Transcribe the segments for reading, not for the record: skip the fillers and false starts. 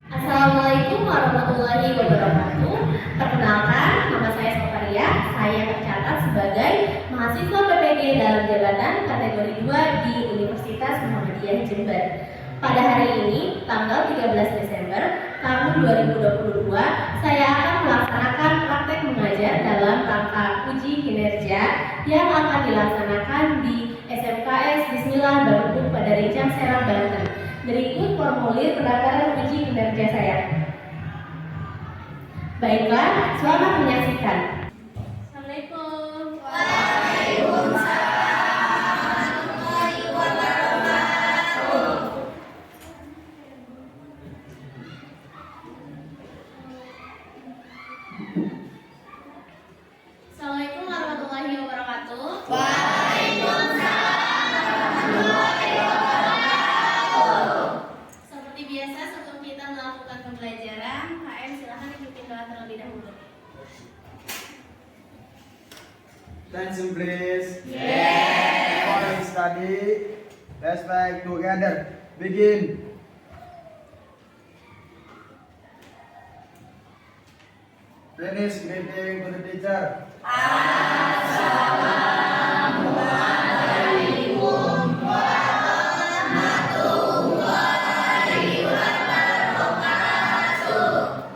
Assalamualaikum warahmatullahi wabarakatuh. Perkenalkan, nama saya Sofaria. Saya tercatat sebagai mahasiswa PPG dalam jabatan kategori 2 di Universitas Muhammadiyah Jember. Pada hari ini, tanggal 13 Desember tahun 2022, saya akan melaksanakan praktek mengajar dalam rangka uji kinerja yang akan dilaksanakan di SMKS Bismillah Darul pada Rincang Serang, Banten. Berikut formulir pendaftaran uji kinerja saya. Baiklah, selamat menyaksikan. Assalamualaikum. Assalamualaikum warahmatullahi wabarakatuh. Seperti biasa, sebelum kita melakukan pembelajaran, KM silahkan ikutin doa terlebih dahulu. Attention please. Yeah. All study. Let's back together. Begin. Finish greeting to the teacher.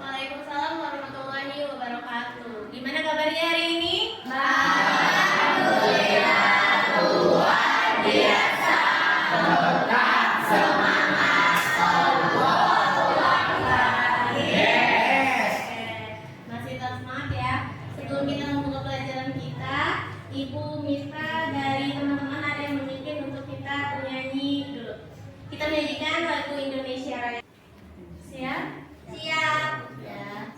Waalaikumsalam warahmatullahi wabarakatuh. Gimana kabarnya hari ini? Masih tetap semangat ya. Sebelum kita membuka pelajaran kita, Ibu Mitra dari teman-teman ada yang memimpin untuk kita bernyanyi dulu. Kita menyanyikan lagu Indonesia Raya. Siap? Siap. Ya.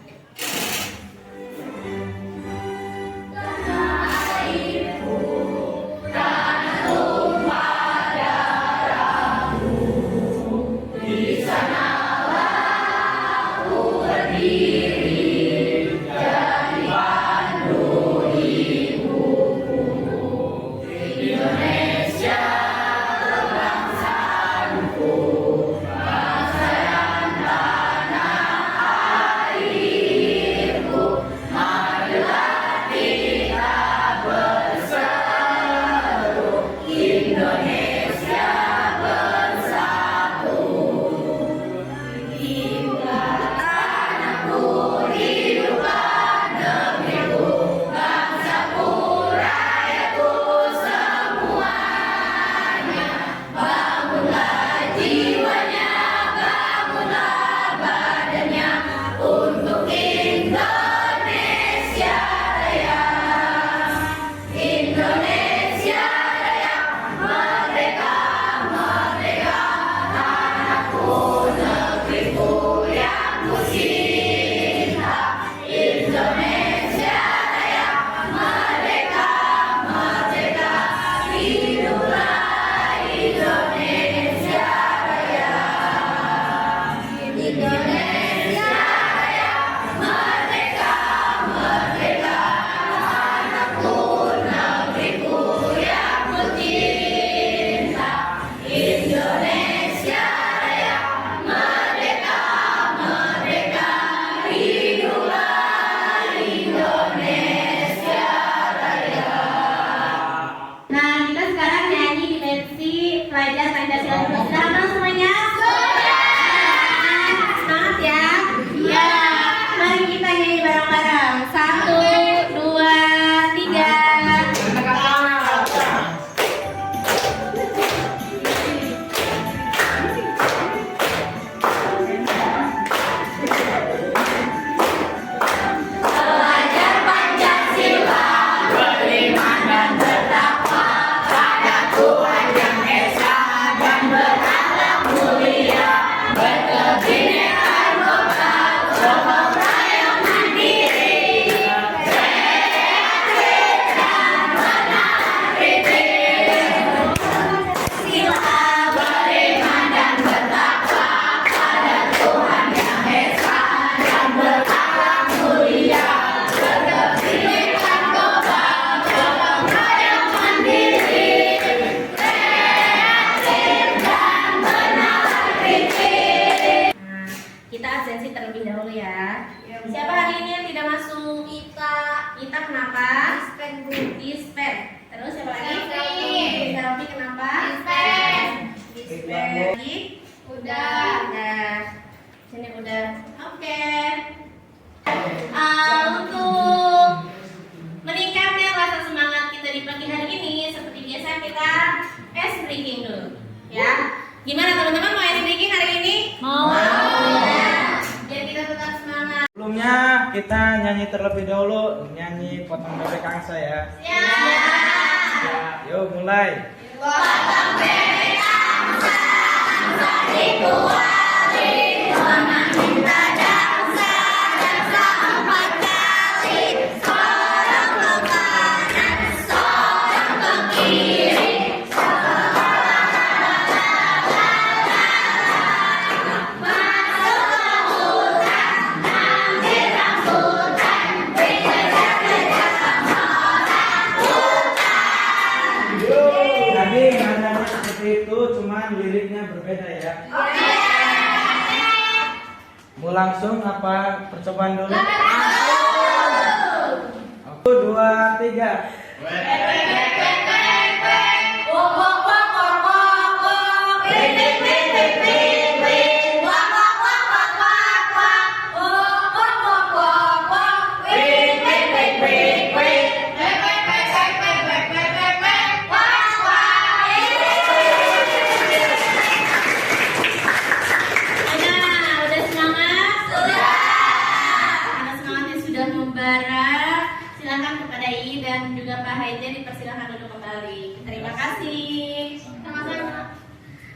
Nah, kita sekarang nyanyi di versi pelajar Pancasila dulu. Sudah hafal semuanya? Semangat ya. Ya, mari kita nyanyi bareng-bareng. 1, 2, 3. Belajar Pancasila, beriman dan bertakwa pada Tuhan Yang Esa dan berakhlak mulia, berkebinekaan global, gotong royong mandiri, kreatif dan menarik. Sila beriman dan bertakwa pada Tuhan Yang Esa dan berakhlak mulia, berkebinekaan global, gotong royong mandiri, kreatif dan menarik. Udah. Sini udah. Oke. Untuk meningkatkan rasa semangat kita di pagi hari ini, seperti biasa kita ice breaking dulu, ya. Gimana teman-teman, mau ice breaking hari ini? Mau. Ya. Biar kita tetap semangat. Sebelumnya kita nyanyi terlebih dahulu, nyanyi potong bebek angsa ya. Siap. Yuk mulai. Potong bebek angsa, angsa dikuali, orang minta dansa, dansa 4 kali, seorang ke kanan, seorang ke kiri, masuk ke hutan, ambil rambutan, bekerja sama orang hutan. Tadi nadanya seperti itu, cuman liriknya berbeda ya. Mau langsung apa percobaan dulu? 1, 2, 3. Udah semangat? Sudah. Karena semangatnya sudah membara, silakan kepada I dan juga Pak Haidar dipersilakan duduk kembali. Terima kasih. Sama-sama.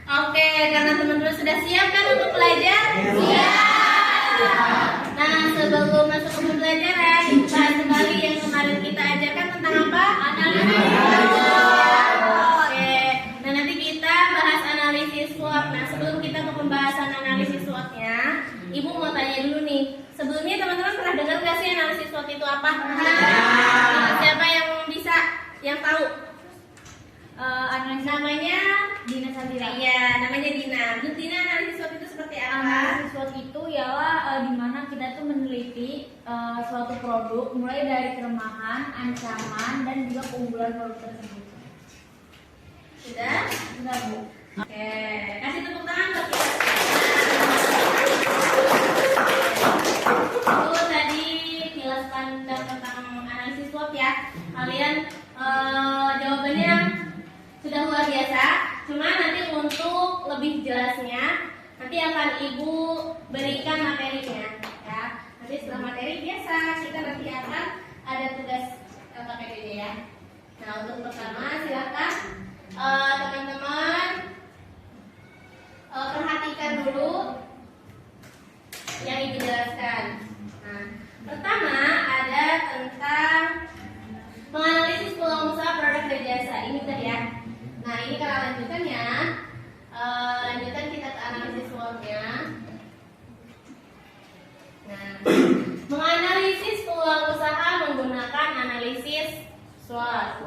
Oke, karena teman-teman sudah siap kan untuk belajar? Siap. Nah, sebelum masuk ke pembelajaran, bahas kembali yang kemarin kita ajarkan tentang apa? Analisis SWOT. Oke. Nah, nanti kita bahas analisis SWOT. Nah, sebelum kita ke pembahasan analisis SWOT-nya, Ibu mau tanya dulu nih. Sebelumnya teman-teman pernah dengar nggak sih analisis SWOT itu apa? Siapa yang bisa, yang tahu? Namanya Dina Sandira. Iya, namanya Dina. Bu Dina, analisis SWOT itu seperti apa? Analisis SWOT itu ialah di mana kita tuh meneliti suatu produk mulai dari kelemahan, ancaman, dan juga keunggulan produk tersebut. Sudah? Sudah, Bu. Oke, kasih tepuk tangan buat kita. Itu tadi kilas pandang tentang analisis SWOT ya. Kalian jawabannya sudah luar biasa. Cuma nanti untuk lebih jelasnya nanti akan Ibu berikan materinya ya. Nanti setelah materi biasa kita nanti akan ada tugas KPPD ya. Nah, untuk pertama silakan teman-teman perhatikan dulu yang Ibu jelaskan. Nah, pertama ada tentang menganalisis peluang usaha produk dan jasa. Ini tadi ya. Nah, ini kalau lanjutannya, lanjutan kita ke analisis SWOT-nya. Nah, menganalisis peluang usaha menggunakan analisis SWOT.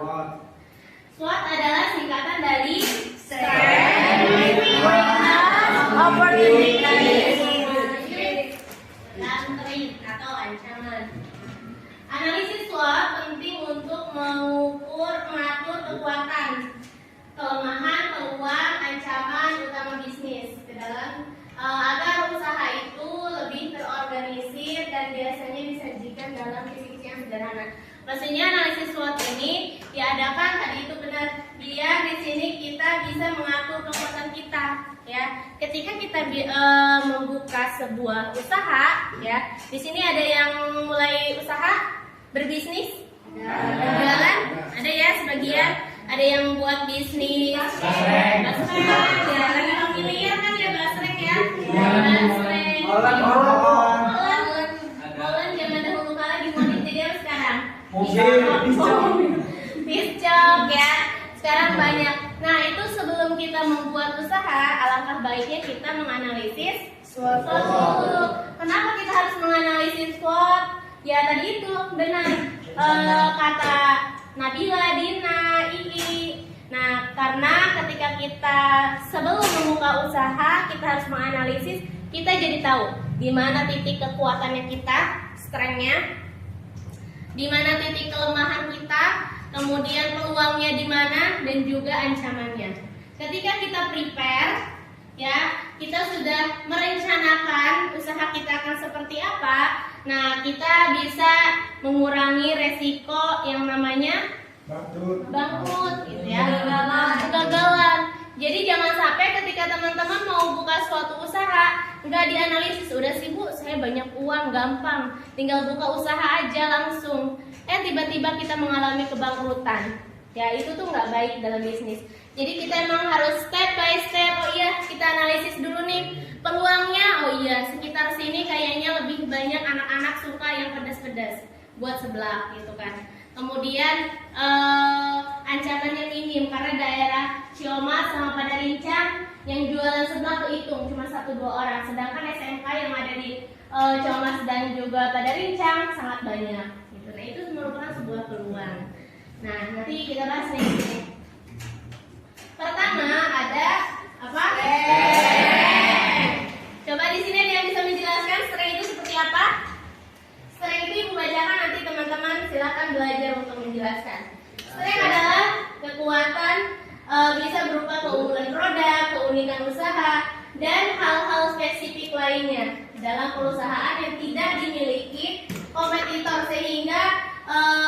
SWOT adalah singkatan dari Strength, Opportunity, dan Threat atau ancaman. Analisis SWOT penting untuk mengatur kekuatan, kelemahan, peluang, ancaman utama bisnis ke dalam agar usaha itu lebih terorganisir dan biasanya disajikan dalam visi yang sederhana. Maksudnya analisis SWOT ini diadakan tadi itu benar, biar di sini kita bisa mengatur kekuatan kita ya. Ketika kita membuka sebuah usaha ya, di sini ada yang mulai usaha berbisnis, berjualan, ada ya sebagian, ada yang buat bisnis basreng ya, lagi familiar kan ya basreng ya, basreng molen zaman dahulu kala dimodif jadi apa sekarang? Piscok ya, sekarang banyak. Nah, itu sebelum kita membuat usaha, alangkah baiknya kita menganalisis SWOT dulu. Kenapa kita harus menganalisis SWOT? Ya tadi itu benar kata Nabila, Dina, Ii. Nah, karena ketika kita sebelum membuka usaha, kita harus menganalisis, kita jadi tahu di mana titik kekuatannya kita, strength-nya, di mana titik kelemahan kita, kemudian peluangnya di mana, dan juga ancamannya. Ketika kita prepare, ya seperti apa? Nah, kita bisa mengurangi resiko yang namanya bangkrut gitu ya, kegagalan. Jadi jangan sampai ketika teman-teman mau buka suatu usaha nggak dianalisis, udah sih Bu, saya banyak uang, gampang, tinggal buka usaha aja langsung. Tiba-tiba kita mengalami kebangkrutan. Ya itu tuh nggak baik dalam bisnis. Jadi kita emang harus step by step. Oh iya, kita analisis dulu nih peluangnya. Oh iya, sekitar sini kayaknya lebih banyak anak-anak suka yang pedas-pedas buat sebelah gitu kan. Kemudian ancamannya minim karena daerah Ciamat sama Padarincang yang jualan sebelah kehitung cuma 1-2 orang, sedangkan SMK yang ada di Ciamat dan juga Padarincang sangat banyak gitu. Nah itu merupakan sebuah peluang. Nah nanti kita bahas nih. Pertama ada apa? Coba di sini ada yang bisa menjelaskan strength itu seperti apa? Strength itu Ibu bacakan, nanti teman-teman silakan belajar untuk menjelaskan. Strength adalah kekuatan, bisa berupa keunggulan produk, keunikan usaha, dan hal-hal spesifik lainnya dalam perusahaan yang tidak dimiliki kompetitor sehingga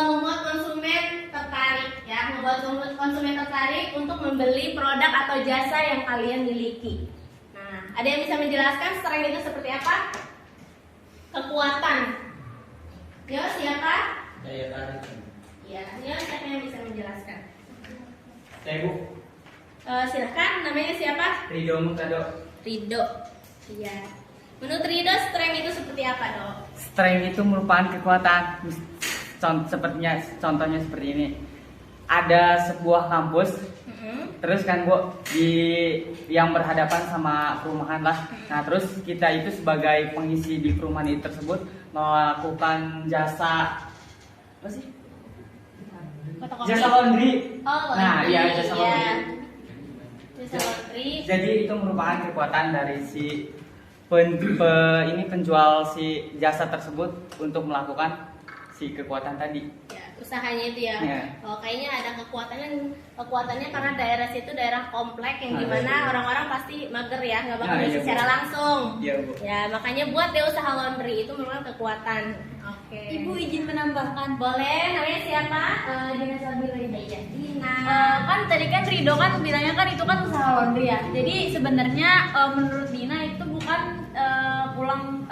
membuat konsumen tertarik ya, membuat konsumen tertarik untuk membeli produk atau jasa yang kalian miliki. Nah, ada yang bisa menjelaskan strength itu seperti apa? Kekuatan. Yo, siapa? Daya tarik. Ya, yo, siapa yang bisa menjelaskan? Saya Bu. Silakan, namanya siapa? Ridho Mutado. Ridho. Iya. Menurut Ridho, strength itu seperti apa, Dok? Strength itu merupakan kekuatan. Contohnya seperti ini. Ada sebuah kampus, terus kan Bu, yang berhadapan sama perumahan lah. Nah terus kita itu sebagai pengisi di perumahan itu tersebut melakukan jasa apa sih? Jasa laundry. Oh, Nah iya jasa laundry. Ya. Jasa laundry. Jadi itu merupakan kekuatan dari si penjual si jasa tersebut untuk melakukan si kekuatan tadi. Ya, usahanya itu ya. Ya. Oh, kayaknya ada kekuatannya karena daerah situ daerah komplek yang dimana orang-orang pasti mager ya, nggak bakal Nah, isi iya, Bu. secara langsung. Iya Bu. Ya, makanya buat deh usaha laundry itu merupakan kekuatan. Oke. Ibu izin menambahkan. Boleh, namanya siapa? Dina Sabila. Iya, Dina. Kan tadi kan Ridho kan bilangnya kan itu kan usaha laundry ya. Jadi sebenarnya menurut Dina itu bukan kurang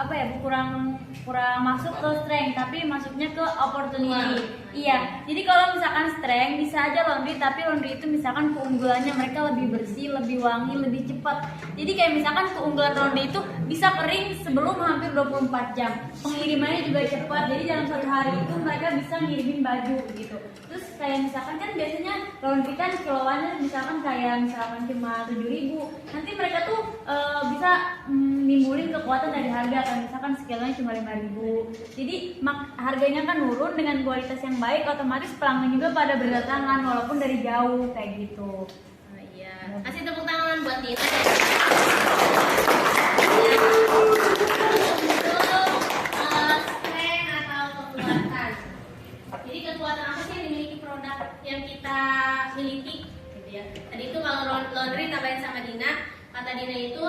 masuk ke strength, tapi masuknya ke opportunity. Iya. Jadi kalau misalkan strength bisa aja laundry, tapi laundry itu misalkan keunggulannya mereka lebih bersih, lebih wangi, lebih cepat. Jadi kayak misalkan keunggulan laundry itu bisa kering sebelum hampir 24 jam. Pengirimannya juga cepat. Jadi dalam satu hari itu mereka bisa ngirimin baju gitu. Terus kayak misalkan kan biasanya laundry kan kiloannya misalkan cuma 7.000. Nanti mereka tuh bisa nimbulin kekuatan dari harga kan, misalkan skillnya cuma 5.000. Jadi harganya kan turun dengan kualitas yang baik, otomatis pelanggan juga pada berdatangan walaupun dari jauh kayak gitu. Oh, iya. Kasih tepuk tangan buat Dina. Strength atau kekuatan. Jadi kekuatan apa sih yang dimiliki produk yang kita miliki? Gitu ya. Tadi itu kalau laundry tambahin sama Dina. Kata Dina itu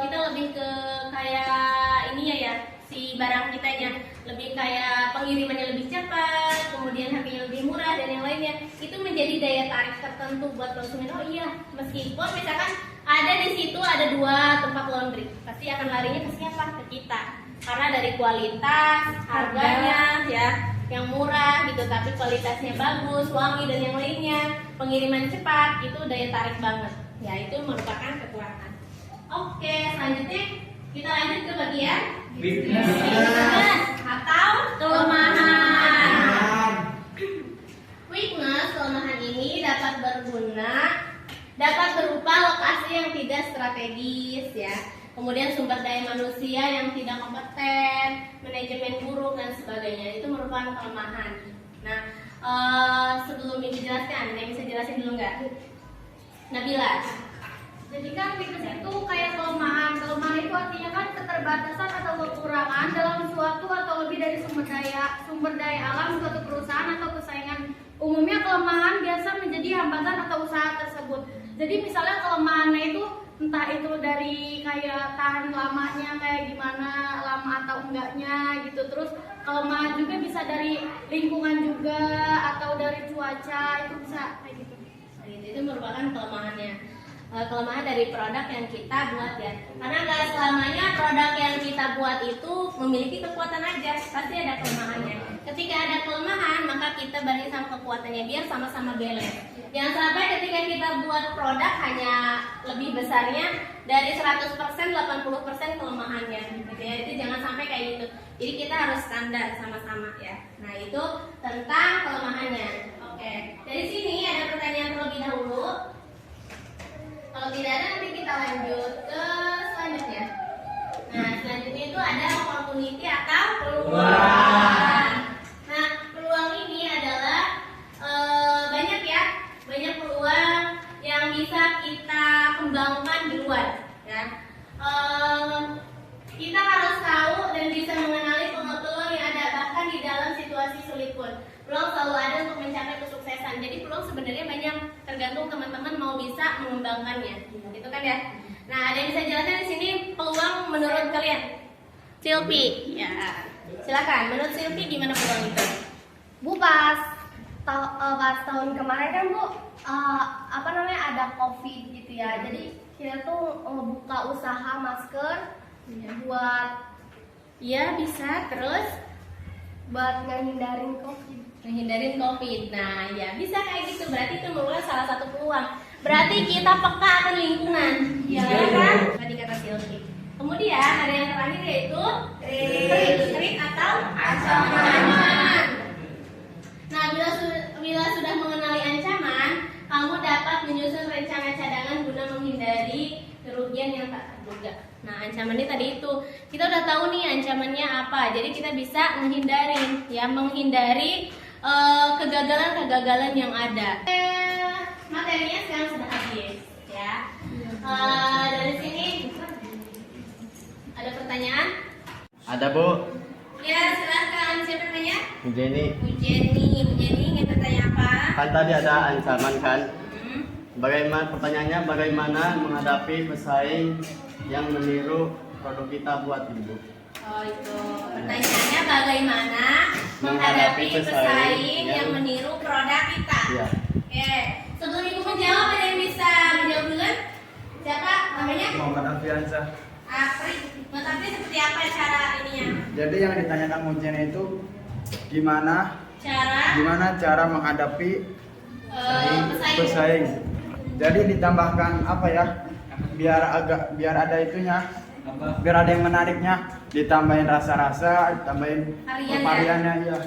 kita lebih ke kayak ini ya, si barang kitanya lebih kayak pengirimannya lebih cepat, kemudian harganya lebih murah dan yang lainnya. Itu menjadi daya tarik tertentu buat konsumen. Oh iya, meskipun misalkan ada di situ ada 2 tempat laundry, pasti akan larinya ke siapa? Ke kita. Karena dari kualitas, harganya ya yang murah gitu, tapi kualitasnya bagus, wangi dan yang lainnya, pengiriman cepat, itu daya tarik banget. Ya, itu merupakan kekuatan. Oke, selanjutnya kita lanjut ke bagian weakness atau kelemahan. Weakness, kelemahan ini dapat berupa lokasi yang tidak strategis ya. Kemudian sumber daya manusia yang tidak kompeten, manajemen buruk dan sebagainya. Itu merupakan kelemahan. Nah, sebelum ini dijelaskan, yang bisa jelasin dulu nggak? Nabila. Jadi kan weakness itu kayak kelemahan. Kelemahan itu artinya kan keterbatasan atau kekurangan dalam suatu atau lebih dari sumber daya alam suatu perusahaan atau persaingan. Umumnya kelemahan biasa menjadi hambatan atau usaha tersebut. Jadi misalnya kelemahannya itu entah itu dari kayak tahan lamanya kayak gimana, lama atau enggaknya gitu. Terus kelemahan juga bisa dari lingkungan juga atau dari cuaca, itu bisa kayak gitu. Itu merupakan kelemahan dari produk yang kita buat ya, karena nggak selamanya produk yang kita buat itu memiliki kekuatan aja, pasti ada kelemahannya. Ketika ada kelemahan maka kita banding sama kekuatannya biar sama-sama balance. Jangan sampai ketika kita buat produk hanya lebih besarnya dari 100% 80% kelemahannya gitu ya, itu jangan sampai kayak gitu. Jadi kita harus standar sama-sama ya. Nah itu tentang kelemahannya. Oke, dari sini ada pertanyaan terlebih dahulu. Kalau tidak ada nanti kita lanjut ke selanjutnya. Nah selanjutnya itu ada opportunity atau peluang. Nah peluang ini adalah banyak ya, banyak peluang yang bisa kita kembangkan di luar ya. Kita harus tahu dan bisa mengenali peluang yang ada bahkan di dalam situasi sulit pun. Peluang selalu ada untuk mencapai kesuksesan. Jadi peluang sebenarnya banyak, tergantung teman-teman mau bisa mengembangkannya. Gitu kan ya. Nah, ada yang bisa jelaskan di sini peluang menurut kalian? Silpi. Ya. Silakan. Menurut Silpi gimana peluang itu? Bu, pas tahun kemarin kan Bu ada COVID gitu ya. Jadi kita tuh buka usaha masker buat bisa. Terus buat ngehindarin COVID. menghindarin COVID. Nah, ya bisa kayak gitu. Berarti itu merupakan salah satu peluang. Berarti kita peka akan lingkungan, ya kan? Tadi kata Silvi. Kemudian ada yang terakhir yaitu trik atau ancaman. Nah, bila sudah mengenali ancaman, kamu dapat menyusun rencana cadangan guna menghindari kerugian yang tak terduga. Nah, ancamannya tadi itu kita udah tahu nih ancamannya apa. Jadi kita bisa menghindari kegagalan-kegagalan yang ada. Materinya sekarang sudah habis, ya. Dari sini ada pertanyaan? Ada Bu. Ya, silakan. Siapa namanya? Bu Jenny. Jenny ingin bertanya apa? Kan tadi ada ancaman kan. Bagaimana menghadapi pesaing yang meniru produk kita buat Ibu? Oh itu. Pertanyaannya bagaimana menghadapi pesaing yang meniru produk kita? Iya. Oke. Sebelum Ibu menjawab, ada yang bisa menjawab duluan? Siapa namanya? Muhammad Alfiansa. Apri. Menurut Apri seperti apa cara ininya? Jadi yang ditanyakan Bu Jenny itu gimana Cara menghadapi pesaing. pesaing. Jadi ditambahkan apa ya? Biar ada itunya. Biar ada yang menariknya, ditambahin rasa-rasa, ditambahin variannya ya.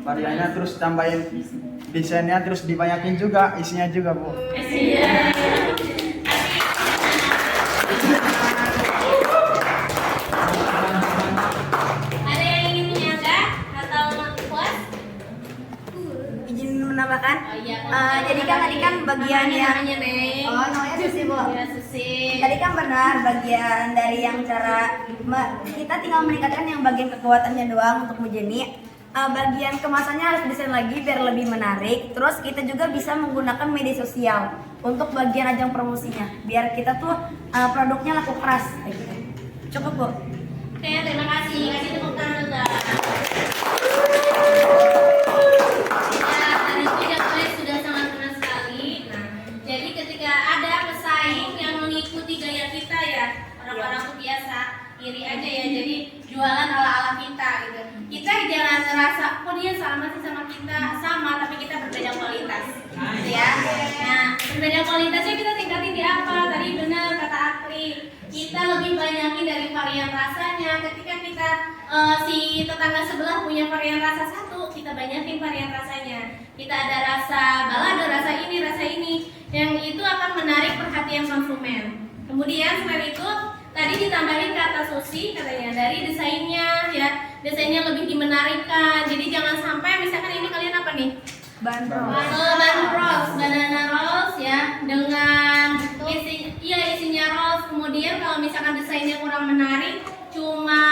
Variannya terus tambahin desainnya, terus dibanyakin juga isinya juga Bu. Iya. Ada yang ingin menyangga atau puas? Izin menambahkan. Oh iya. Jadi kan tadi kan bagian yang Neng. namanya Susi Bu. Ya, Susi. Tadi kan benar bagian dari yang kita tinggal meningkatkan yang bagian kekuatannya doang untuk Bu Jenny. Bagian kemasannya harus desain lagi biar lebih menarik. Terus kita juga bisa menggunakan media sosial untuk bagian ajang promosinya. Biar kita tuh produknya laku keras kayak gitu. Cukup Bu. Oke, terima kasih. Kasih tepuk tangan juga. Ya, tadi itu jawabannya sudah sangat benar sekali. Nah, jadi ketika ada pesaing yang mengikuti gaya kita ya, orang-orang tuh biasa iri aja ya, jadi jualan ala-ala kita gitu. Kita jangan ngerasa, kok dia sama sih sama kita, sama tapi kita berbeda kualitas, gitu ya. Nah, berbeda kualitasnya kita tingkatin di apa? Tadi benar kata Apri, kita lebih banyakin dari varian rasanya. Ketika kita si tetangga sebelah punya varian rasa satu, kita banyakin varian rasanya. Kita ada rasa balado, rasa ini, yang itu akan menarik perhatian konsumen. Kemudian selain itu tadi ditambahin kata Susi katanya dari desainnya ya, desainnya lebih dimenarikkan. Jadi jangan sampai misalkan ini kalian apa nih? Ban rolls, banana rolls ya, dengan isinya rolls. Kemudian kalau misalkan desainnya kurang menarik, cuma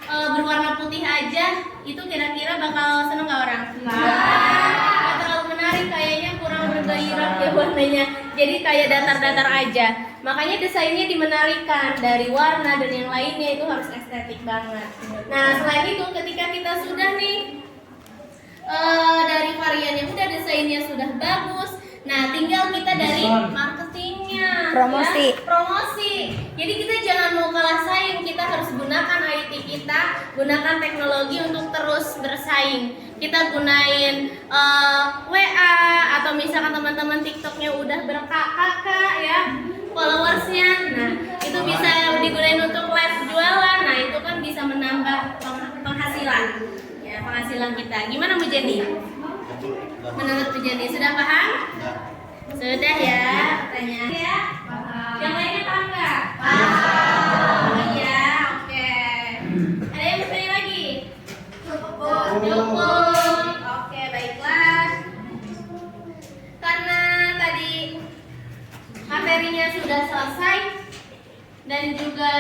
berwarna putih aja, itu kira-kira bakal seneng gak orang? Nggak terlalu menarik, kayaknya kurang bergairah ya warnanya. jadi kayak datar-datar aja. Makanya desainnya dimenarikan dari warna dan yang lainnya, itu harus estetik banget. Nah selain itu ketika kita sudah nih dari variannya udah, desainnya sudah bagus, nah tinggal kita dari marketingnya, Promosi. ya, promosi. Jadi kita jangan mau kalah saing, kita harus gunakan IT kita, gunakan teknologi untuk terus bersaing. Kita gunain WA atau misalkan teman-teman TikToknya udah berkakak ya followersnya, nah itu bisa digunain untuk live jualan. Nah itu kan bisa menambah penghasilan, ya penghasilan kita. Gimana Bu Jenny? Menurut Bu Jenny sudah paham? Sudah ya, tanya ya. Yang lainnya paham nggak? Paham. Iya, oke. Ada yang bertanya lagi? Cukup. Oke, baiklah. Karena tadi materinya sudah selesai dan juga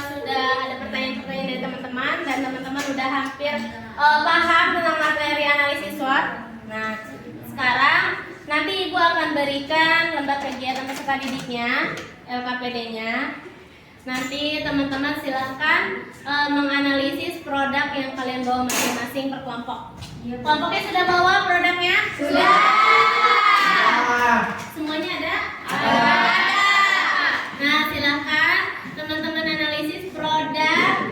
sudah ada pertanyaan-pertanyaan dari teman-teman, dan teman-teman sudah hampir paham tentang materi analisis SWOT. Nah, sekarang nanti Ibu akan berikan lembar kegiatan peserta didiknya, LKPD-nya. Nanti teman-teman silahkan menganalisis produk yang kalian bawa masing-masing per kelompok. Kelompoknya sudah bawa produknya? Sudah. Semuanya ada? Ada. Nah, silahkan teman-teman analisis produk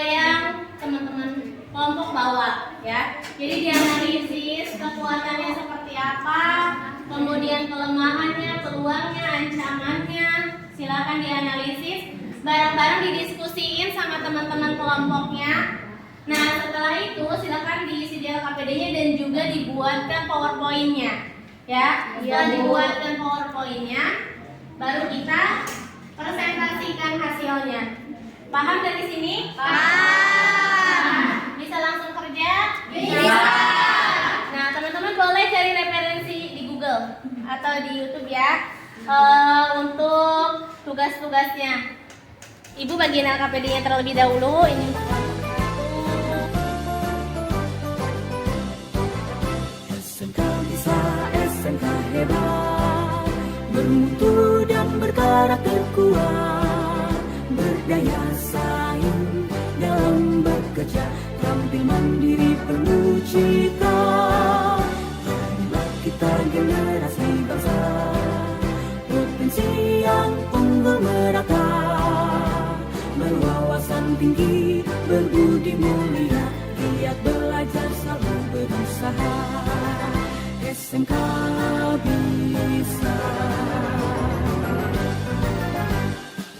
yang teman-teman kelompok bawa ya. Jadi dianalisis kekuatannya seperti apa, kemudian kelemahannya, peluangnya, ancamannya. Silakan dianalisis, bareng-bareng didiskusiin sama teman-teman kelompoknya. Nah, setelah itu silakan diisi di LKPD-nya dan juga dibuatkan PowerPoint-nya. Ya, setelah dibuatkan PowerPoint-nya, baru kita presentasikan hasilnya. Paham dari sini? Paham. Bisa langsung kerja? Bisa. Nah, teman-teman boleh cari referensi di Google atau di YouTube ya. Untuk tugas-tugasnya, Ibu bagian LKPD-nya terlebih dahulu. Ini SMK bisa, SMK hebat, bermutu dan berkarakter kuat, berdaya saing dalam bekerja, tampil mandiri penuh cita. Marilah kita generasi bangsa, potensi yang unggul merata, berwawasan tinggi, berbudi mulia, giat belajar selalu berusaha. SMK bisa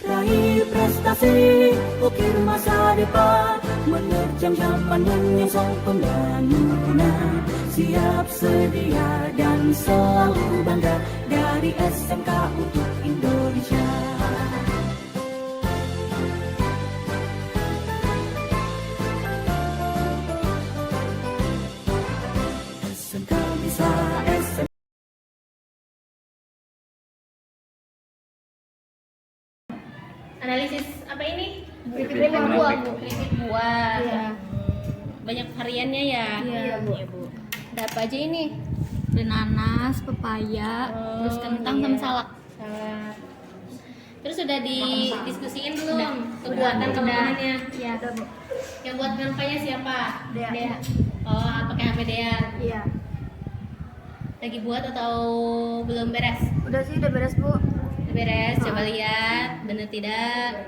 raih prestasi, ukir masa depan, menerjang zaman menyongsong pembangunan. Siap sedia dan selalu bangga dari SMK untuk Indonesia. SMK bisa, SMK. analisis apa ini? Keripik buah, Bu. Keripik buah. Iya. Banyak variannya ya? Iya, Bu. Ada apa aja ini? Ada nanas, pepaya, terus kentang sama salak. Salad. Terus sudah didiskusiin belum kekuatan kelemahannya? Iya, udah, Bu. Yang buat kampanye siapa? Dea. Oh, pakai HP Dea. Iya. Lagi buat atau belum beres? Udah sih, udah beres, Bu. Udah beres, coba lihat bener tidak?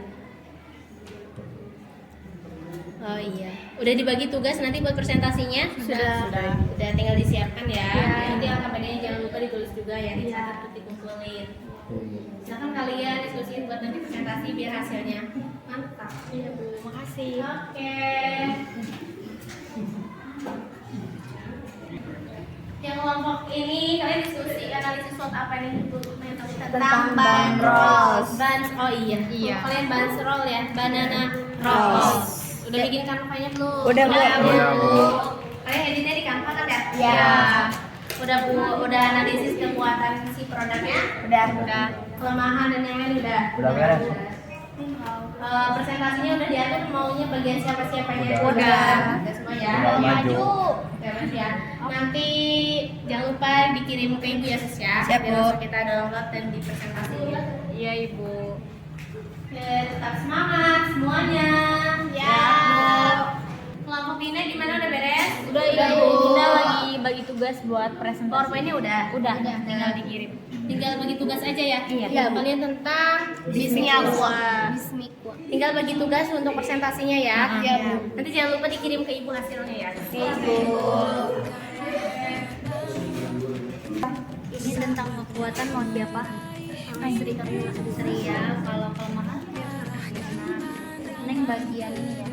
Oh iya, udah dibagi tugas nanti buat presentasinya? Sudah. Udah tinggal disiapkan ya. Iya. Nanti LKPD-nya jangan lupa ditulis juga ya, dicatat, dikumpulin. Silakan kalian diskusiin buat nanti presentasi biar hasilnya mantap. Iya, Bu. Makasih. Oke. Yang kelompok ini kalian diskusi analisis SWOT apa nih? Tentang bandros. Oh iya. Iya. Kalian bandrol ya, banana rolls. Udah bikin kanvanya belum? Udah, Bu. Udah, Bu. Kalian editnya di Canva kan ya? Iya. Udah Bu, udah analisis kekuatan si produknya? Udah. Kelemahan dan yang lain udah. Udah beres. Presentasinya udah diatur, maunya bagian siapa-siapanya? Udah. Semua ya. Udah maju. Oke, Mas ya. Nanti jangan lupa dikirim ke Ibu ya, Sis ya. Siap, Biar Bu. langsung kita download dan dipresentasikan. Iya Ibu. Oke, tetap semangat semuanya. Ya. Kelompok Bina gimana, udah beres? Udah Ibu, kita lagi bagi tugas buat presentasi. PowerPoint-nya udah? Udah, tinggal dikirim. Tinggal bagi tugas aja ya? Iya. Ya, kalian tentang Bismi Aqua. Tinggal bagi tugas untuk presentasinya ya. Iya, Bu. Nanti jangan lupa dikirim ke Ibu hasilnya ya. Oke, Ini tentang kekuatan mau apa? Seri ya, kalau kelemahan Neng bagian ini ya,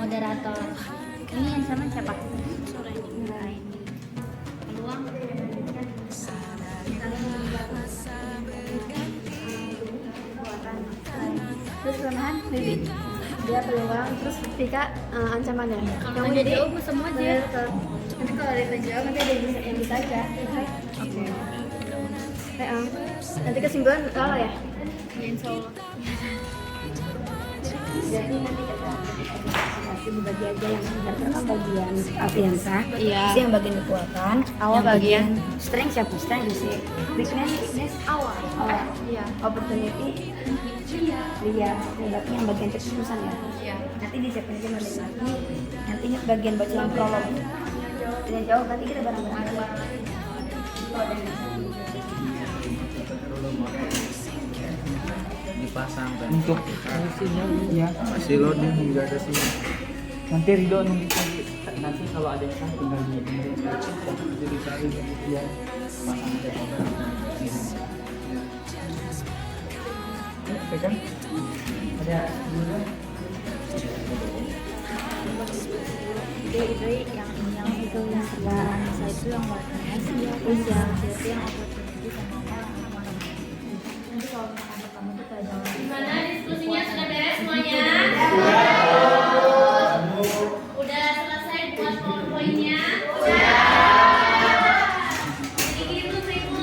moderator. Ini yang sama siapa? peluang. Terus kelemahan Bibi. Dia peluang, terus Vika ancamannya. Kamu jadi jawab semua aja. Nanti kalau ada yang jawab nanti ada yang bisa aja. Oke. Nanti kesimpulan kalau ya. Insya Allah. Jadi nanti kita kasih bagi aja yang pertama bagian afiansa, Iya. itu yang bagian kekuatan, Awal yang bagian. strength siapa? Strength sih. Weakness Awal. Iya. opportunity. Iya, berarti yang bagian kesuksesan ya. Iya. Nanti disiapin aja model lagi. Nanti ini bagian bacaan prolog. Dan jauh nanti kita bareng-bareng. Dipasang kan. Untuk fungsinya ya Masih loading hingga ke sini. nanti Ridho nunggu lagi. Nanti kalau ada yang salah tinggal Jadi cari ya. Oke kan? Ada Itu yang itu yang sebelah saya itu yang warnanya sih ya, terus yang itu yang opportunity sama apa. Nanti kalau misalkan kamu tuh kayak jalan. Gimana diskusinya, sudah beres semuanya? Udah selesai buat PowerPoint-nya? Dikirim tuh Ibu.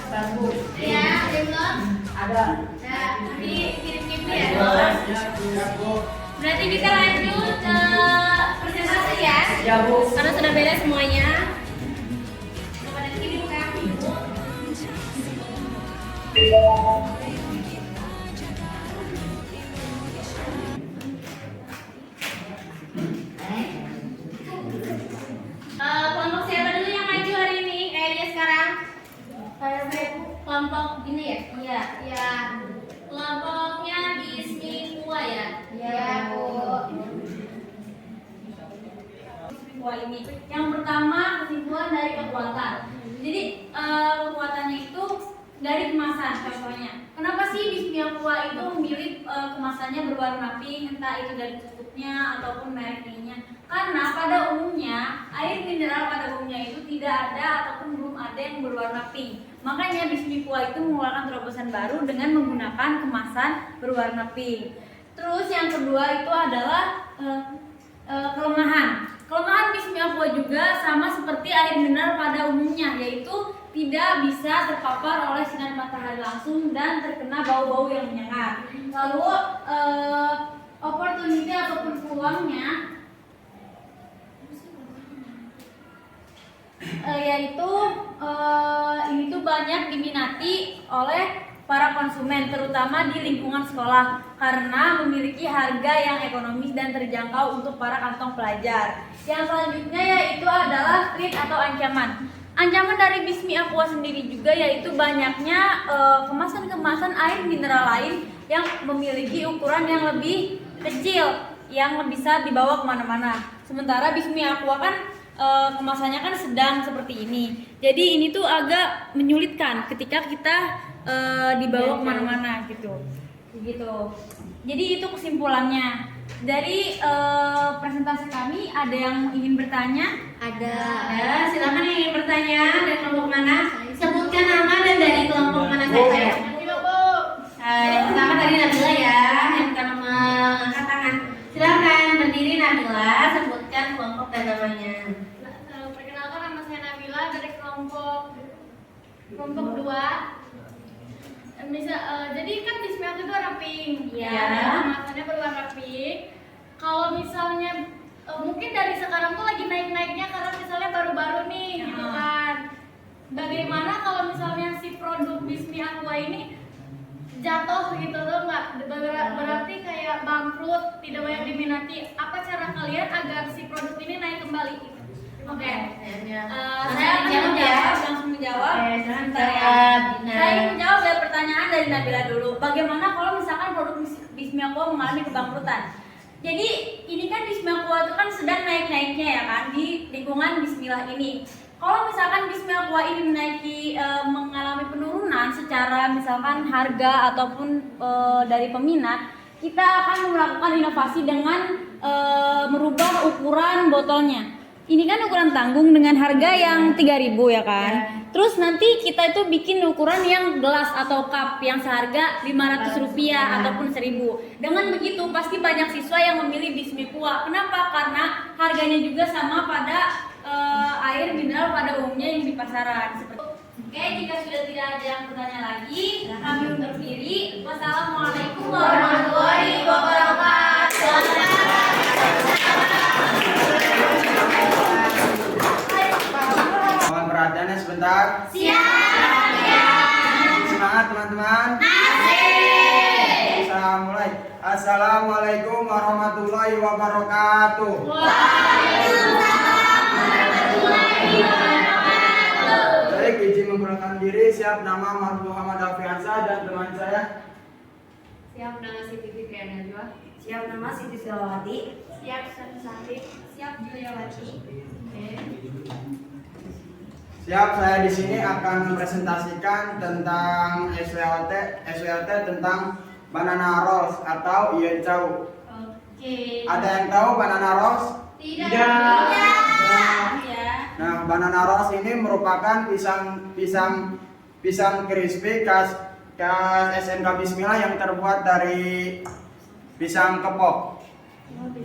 Bagus. Ya, ada yang belum? ada. Nah, dikirim ke Ibu ya. Berarti kita lanjut ke presentasi ya? Ya Bu. Karena sudah beres semuanya. Kepada kirim ke Ibu. Kelompok siapa dulu yang maju hari ini? Kayaknya sekarang kelompok ini ya? Iya. Iya. Kelompoknya Bismi Kua ya? Iya, Bu. Wah, ini yang pertama kesimpulan dari kekuatan. Jadi kekuatannya itu dari kemasan contohnya. Kenapa sih Bismi Aqua itu memilih kemasannya berwarna pink, entah itu dari tutupnya ataupun merek ininya? Karena pada umumnya air mineral pada umumnya itu tidak ada ataupun belum ada yang berwarna pink. Makanya Bismi Aqua itu mengeluarkan terobosan baru dengan menggunakan kemasan berwarna pink. Terus yang kedua itu adalah kelemahan. Kelemahan Bismi Aqua juga sama seperti air mineral pada umumnya, yaitu tidak bisa terpapar oleh sinar matahari langsung dan terkena bau-bau yang menyengat. Lalu opportunity ataupun peluangnya yaitu ini tuh banyak diminati oleh para konsumen, terutama di lingkungan sekolah karena memiliki harga yang ekonomis dan terjangkau untuk para kantong pelajar. Yang selanjutnya yaitu adalah threat atau ancaman. Ancaman dari Bismi Aqua sendiri juga yaitu banyaknya kemasan-kemasan air mineral lain yang memiliki ukuran yang lebih kecil yang bisa dibawa kemana-mana. Sementara Bismi Aqua kan kemasannya kan sedang seperti ini. Jadi ini tuh agak menyulitkan ketika kita dibawa kemana-mana gitu. Jadi itu kesimpulannya. Dari presentasi kami ada yang ingin bertanya? Ada. Silakan yang ingin bertanya dari kelompok mana? Sebutkan nama dan dari kelompok mana saja. Yang pertama tadi Nabila ya, yang pertama angkat tangan. Silakan berdiri Nabila, sebutkan kelompok dan namanya. Perkenalkan, nama saya Nabila dari kelompok 2. Jadi kan Bismillah itu warna pink, Iya. kemasannya berwarna pink. Kalau misalnya mungkin dari sekarang tuh lagi naik-naiknya karena misalnya baru-baru nih, gitu kan. Bagaimana kalau misalnya si produk Bismi Aqua ini jatuh gitu tuh nggak? Berarti kayak bangkrut, tidak banyak diminati. Apa cara kalian agar si produk ini naik kembali? Oke. Saya langsung menjawab. Saya ingin menjawab dari pertanyaan dari Nabila dulu. Bagaimana kalau misalkan produk Bismi Aqua mengalami kebangkrutan? Jadi ini kan Bismi Aqua itu kan sedang naik-naiknya ya kan di lingkungan Bismillah ini. Kalau misalkan Bismi Aqua ini mengalami penurunan secara misalkan harga ataupun dari peminat, kita akan melakukan inovasi dengan merubah ukuran botolnya. Ini kan ukuran tanggung dengan harga yang 3.000 ya kan. Terus nanti kita itu bikin ukuran yang gelas atau cup yang seharga Rp500 ataupun 1.000. Dengan begitu pasti banyak siswa yang memilih Bismi Aqua. Kenapa? Karena harganya juga sama pada air mineral pada umumnya yang di pasaran. Oke, jika sudah tidak ada yang bertanya lagi, kami undur diri. Wassalamualaikum warahmatullahi wabarakatuh. Mohon perhatiannya sebentar. Siap. Semangat teman-teman. Kita mulai. Assalamualaikum warahmatullahi wabarakatuh. Baik, izin memperkenalkan diri. Siap, nama Muhammad Alfiansa dan teman saya. Siap, nama Siti Fitriana Najwa. Siap, nama Siti Silawati. Siap, Santi. Siap, Juliawati. Siap, saya di sini akan mempresentasikan tentang SWLT tentang banana rolls atau yencau. Oke. Ada yang tahu banana rolls? Tidak. Nah, banana rolls ini merupakan pisang crispy khas SMK Bismillah yang terbuat dari pisang kepok.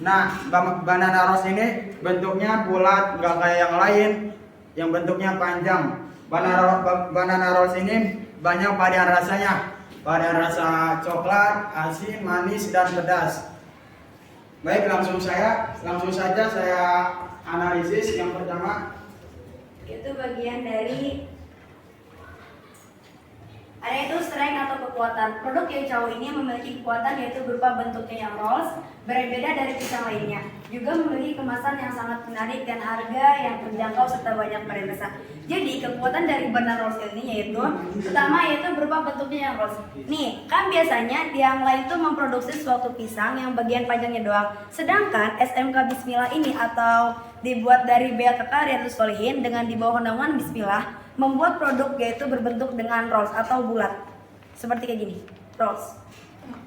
Nah, banana rolls ini bentuknya bulat, nggak kayak yang lain, yang bentuknya panjang. Banana rolls ini banyak varian rasanya. Varian rasa coklat, asin, manis, dan pedas. Baik, langsung saja saya analisis. Yang pertama, Itu bagian dari ada itu strength atau kekuatan. Produk yencau ini memiliki kekuatan yaitu berupa bentuknya yang rolls, berbeda dari pisang lainnya. Juga memiliki kemasan yang sangat menarik dan harga yang terjangkau serta banyak varian rasa. Jadi kekuatan dari banana rolls ini yaitu pertama yaitu berupa bentuknya yang rolls. Nih, kan biasanya yang lain tuh memproduksi suatu pisang yang bagian panjangnya doang. Sedangkan SMK Bismillah ini atau dibuat dari BLKK Riyadhus Shalihin dengan di bawah naungan Bismillah membuat produk yaitu berbentuk dengan rolls atau bulat seperti kayak gini, rolls.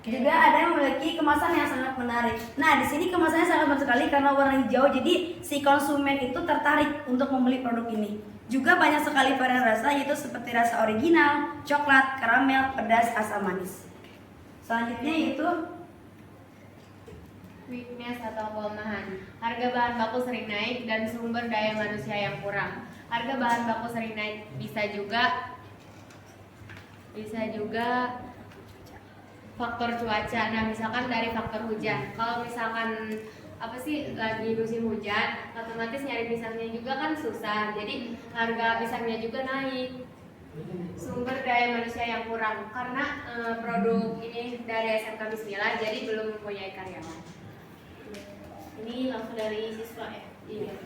Juga ada yang memiliki kemasan yang sangat menarik. Nah, di sini kemasannya sangat menarik sekali karena warna hijau, jadi si konsumen itu tertarik untuk membeli produk ini. Juga banyak sekali varian rasa yaitu seperti rasa original, coklat, karamel, pedas, asam manis. Selanjutnya yaitu Weakness atau kelemahan. Harga bahan baku sering naik dan sumber daya manusia yang kurang. Harga bahan baku sering naik bisa juga faktor cuaca. Nah, misalkan dari faktor hujan. Kalau misalkan lagi musim hujan, otomatis nyari pisangnya juga kan susah. Jadi harga pisangnya juga naik. Sumber daya manusia yang kurang karena produk ini dari SMK Bismillah jadi belum mempunyai karyawan. Ini langsung dari siswa ya. Iya.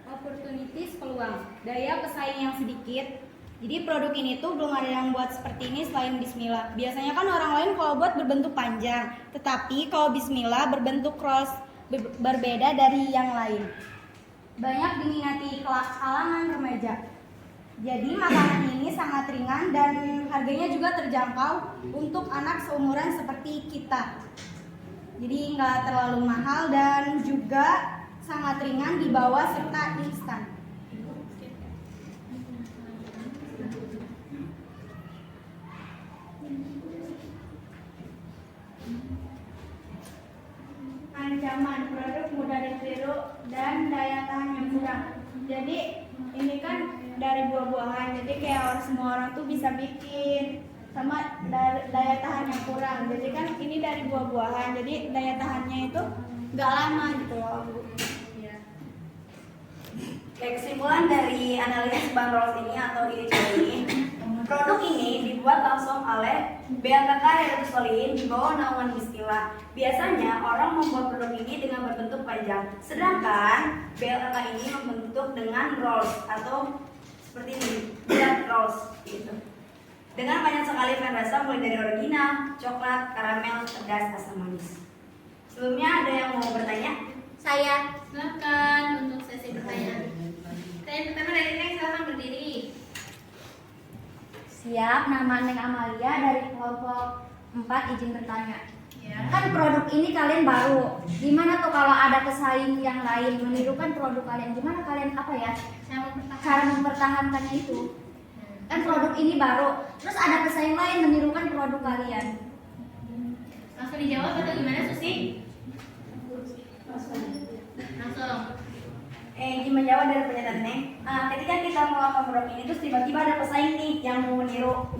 Opportunities, peluang, daya pesaing yang sedikit. Jadi produk ini tuh belum ada yang buat seperti ini selain Bismillah. Biasanya kan orang lain kalau buat berbentuk panjang, tetapi kalau Bismillah berbentuk cross, berbeda dari yang lain. Banyak diminati kalangan remaja. Jadi makanan ini sangat ringan dan harganya juga terjangkau untuk anak seumuran seperti kita. Jadi nggak terlalu mahal dan juga sangat ringan dibawa serta instan. Ancaman produk mudah ditiru dan daya tahan yang kurang. Jadi ini kan dari buah-buahan, jadi kayak semua bisa bikin, sama daya tahan yang kurang. Jadi kan ini dari buah-buahan, jadi daya tahannya itu nggak lama gitu loh, Bu. Kesimpulan dari analisis Bang Rolls ini atau ide ini, produk ini dibuat langsung oleh BLKK Daerah Solin di bawah naungan Bismillah. Biasanya orang membuat produk ini dengan berbentuk panjang, sedangkan BLKK ini membentuk dengan rolls atau seperti ini, berat rolls gitu. Dengan banyak sekali varian rasa mulai dari original, coklat, karamel, pedas, asam manis. Sebelumnya ada yang mau bertanya? Saya silakan untuk sesi pertanyaan. Saya pertama dari Neng, silakan berdiri. Siap, nama Neng Amalia dari kelompok 4 izin bertanya. Ya. Kan produk ini kalian baru. Gimana tuh kalau ada pesaing yang lain menirukan produk kalian? Gimana kalian cara mempertahankannya itu? Kan produk ini baru. Terus ada pesaing lain menirukan produk kalian. Langsung dijawab atau gimana, Susi? Langsung. Ingin menjawab dari pernyataan Neng. Ketika kita melakukan produk ini terus tiba-tiba ada pesaing nih yang mau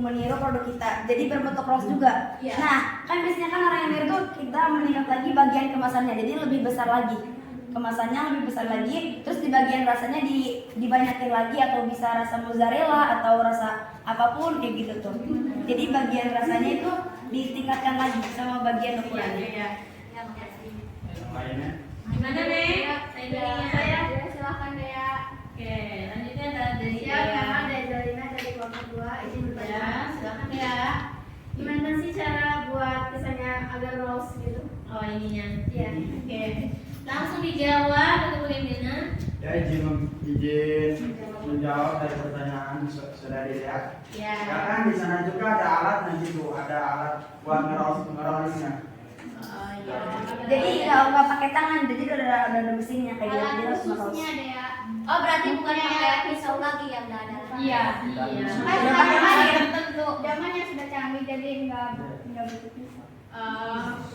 meniru produk kita, jadi berbentuk rolls juga. Iya. Nah, kan biasanya kan orang yang niru tuh kita meningkat lagi bagian kemasannya, jadi lebih besar lagi. Kemasannya lebih besar lagi, terus di bagian rasanya dibanyakin lagi, atau bisa rasa mozzarella atau rasa apapun kayak gitu tuh. Jadi bagian rasanya itu ditingkatkan lagi sama bagian ukurannya. Iya. Ya, makasih. Lainnya. Gimana, Neng? Saya silahkan Dea. Oke, lanjutnya dari Siap, nama Dea dari kelompok 2 izin bertanya. Ya, silakan ya. Gimana sih cara buat misalnya agar rolls gitu? Oh, ininya. Iya. Oke. Langsung dijawab untuk bagaimana? Ya, izin menjawab dari pertanyaan saudari Dea. Ya. Ya kan di sana juga ada alatnya gitu, ada alat buat ngerollingnya. Oh, iya. Jadi nggak pakai tangan, jadi udah ada mesinnya kayak gitu. Alat Jadi harus khususnya ngerolls. Dea. Oh, berarti bukan pakai pisau lagi yang nggak ada. Iya. Kan Udah pakai zaman mesin. tertentu, zaman yang sudah canggih jadi nggak butuh pisau.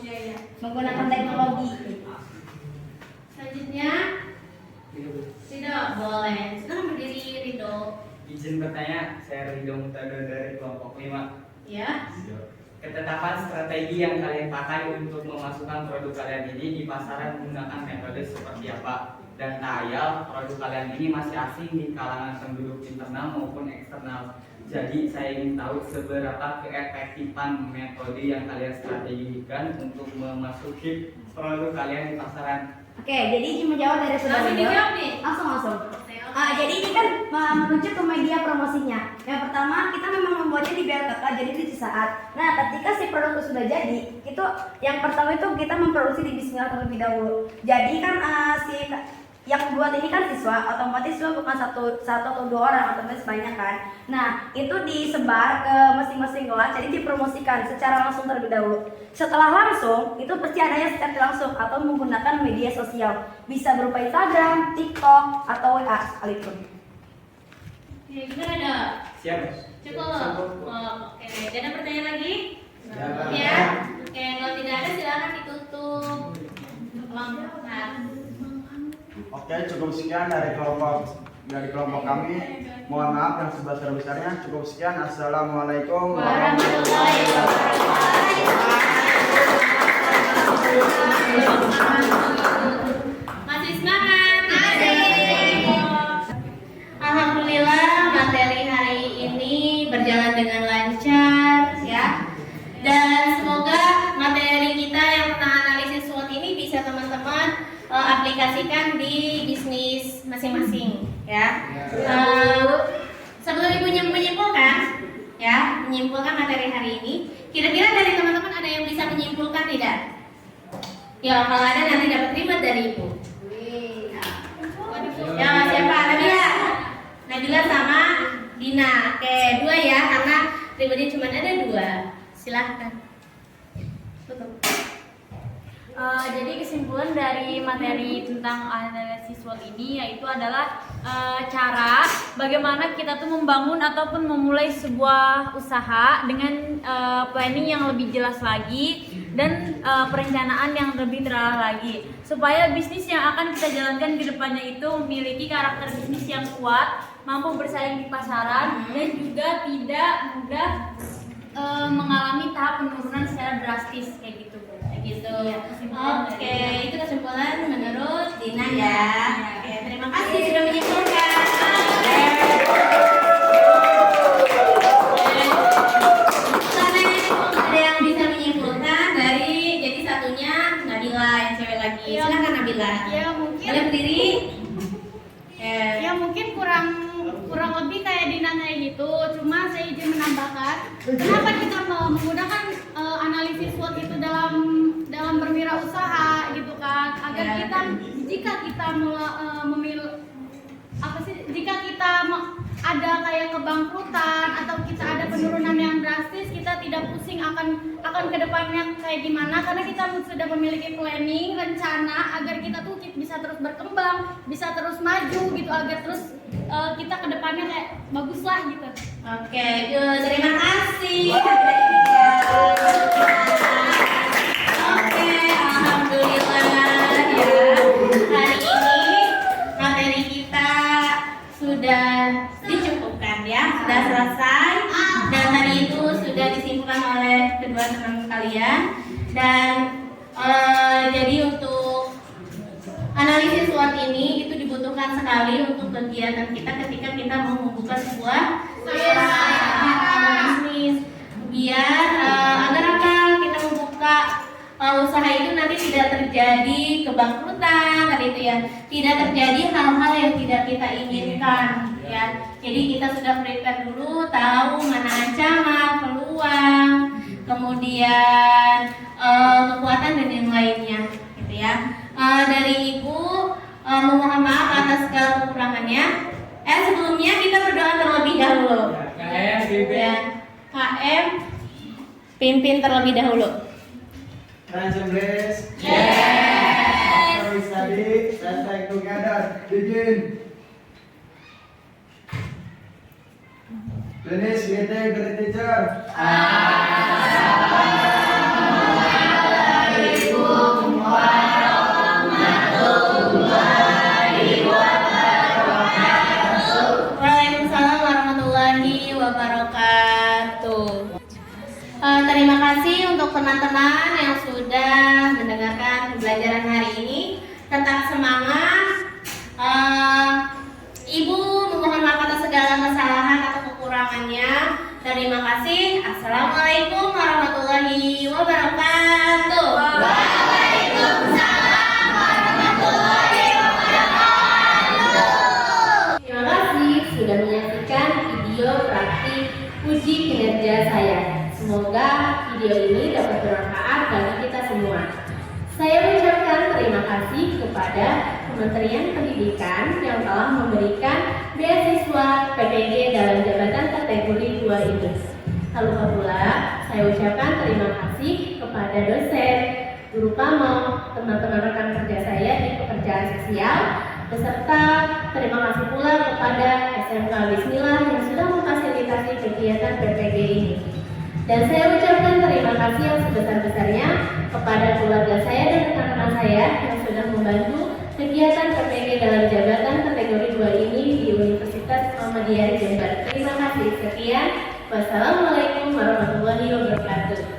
Iya. Menggunakan teknologi. Selanjutnya, Rido, boleh. Silakan berdiri, Rido. Izin bertanya, saya Ridho Mutado dari kelompok 5. Ya. Ketetapan strategi yang kalian pakai untuk memasukkan produk kalian ini di pasaran menggunakan metode seperti apa? Dan tayal produk kalian ini masih asing di kalangan penduduk internal maupun eksternal. Jadi saya ingin tahu seberapa keefektifan metode yang kalian strategikan untuk memasuki produk kalian di pasaran. Oke, jadi izin menjawab dari saudara Langsung Ridho. dijawab nih. Langsung. Jadi ini kan menuju ke media promosinya. Yang pertama kita memang membuatnya di BLKK, jadi di saat. Nah, ketika si produk itu sudah jadi, itu yang pertama itu kita memproduksi di Bismillah terlebih dahulu. Jadi kan si yang buat ini kan siswa, otomatis siswa bukan satu atau 2 orang, otomatis banyak kan. Nah, itu disebar ke masing-masing kelas, jadi dipromosikan secara langsung terlebih dahulu. Setelah langsung, itu pasti adanya secara langsung atau menggunakan media sosial, bisa berupa Instagram, TikTok, atau WA sekalipun. Oke, gimana dok? Siap? Cukup. Oke, ada pertanyaan lagi? Ya. Ya. Oke, kalau tidak ada silakan ditutup. Nah. Oke, cukup sekian dari kelompok kami. Mohon maaf yang sebesar-besarnya. Cukup sekian. Assalamualaikum Warahmatullahi Masih semangat? Alhamdulillah materi hari ini berjalan dengan lancar ya. Dan semoga materi kita yang tentang analisis SWOT ini bisa teman-teman aplikasikan di bisnis masing-masing ya. Sebelum ibu menyimpulkan materi hari ini, kira-kira dari teman-teman ada yang bisa menyimpulkan tidak? Ya, kalau ada nanti dapat ribet dari ibu. Ya, siapa? Nabila sama Dina. Oke, 2 ya, karena ribetnya cuma ada 2. Silahkan. Tutup. Jadi kesimpulan dari materi tentang analisis SWOT ini yaitu adalah cara bagaimana kita tuh membangun ataupun memulai sebuah usaha dengan planning yang lebih jelas lagi, dan perencanaan yang lebih terarah lagi supaya bisnis yang akan kita jalankan ke depannya itu memiliki karakter bisnis yang kuat, mampu bersaing di pasaran dan juga tidak mudah mengalami tahap penurunan secara drastis kayak gitu. Gitu. Oke, itu kesimpulan menurut Dina ya. Oke, terima kasih sudah menyimpulkan. Ada yang bisa menyimpulkan dari jadi satunya Nabila yang cewek lagi. Silakan Nabila. Ya mungkin. Boleh berdiri. Ya mungkin kurang lebih kayak Dina kayak gitu. Cuma saya izin menambahkan, kenapa kita menggunakan analisis SWOT itu dalam berwirausaha gitu kan, agar kita jika kita jika kita ada kayak kebangkrutan atau kita ada penurunan yang drastis, kita tidak pusing akan kedepannya kayak gimana, karena kita sudah memiliki planning, rencana agar kita tuh bisa terus berkembang, bisa terus maju gitu, agar terus kita kedepannya kayak bagus lah gitu. Oke, good. Terima kasih. Oke, alhamdulillah ya. Hari ini materi kita sudah dicukupkan ya, sudah selesai. Dan hari itu sudah disimpulkan oleh kedua teman kalian. Dan jadi untuk analisis SWOT ini itu dibutuhkan sekali untuk kegiatan kita ketika kita mau membuka sebuah bisnis, biar agar apa kita membuka usaha itu nanti tidak terjadi kebangkrutan tadi itu ya, tidak terjadi hal-hal yang tidak kita inginkan ya. Jadi kita sudah prepare dulu, tahu mana ancaman, peluang, kemudian kekuatan dan yang lainnya gitu ya. Dari Ibu memohon maaf atas segala kekurangannya. Sebelumnya kita berdoa terlebih dahulu. KM pimpin terlebih dahulu. Bless. Yes. We study, stand together. Begin. Finish meeting with the teacher. Waalaikumsalam warahmatullahi wabarakatuh. Terima kasih untuk teman-teman yang sudah mendengarkan pembelajaran hari ini. Tetap semangat. Ibu memohon maaf atas segala kesalahan atau kekurangannya. Terima kasih. Assalamualaikum warahmatullahi wabarakatuh. Waalaikumsalam warahmatullahi wabarakatuh. Terima kasih sudah menyaksikan video praktik uji kinerja saya. Semoga video ini dapat bermanfaat bagi kita semua. Saya ucapkan terima kasih kepada Kementerian Pendidikan yang telah memberikan beasiswa PPG dalam jabatan kategori 2 ini. Tak lupa pula, saya ucapkan terima kasih kepada dosen, guru pamong, teman-teman rekan kerja saya di pekerjaan sosial, beserta terima kasih pula kepada SMK Bismillah yang sudah memfasilitasi kegiatan PPG ini. Dan saya ucapkan terima kasih yang sebesar-besarnya kepada keluarga saya dan rekan-rekan saya yang sudah membantu kegiatan PPG dalam jabatan kategori 2 ini di Universitas Muhammadiyah Jember. Terima kasih. Sekian. Wassalamualaikum warahmatullahi wabarakatuh.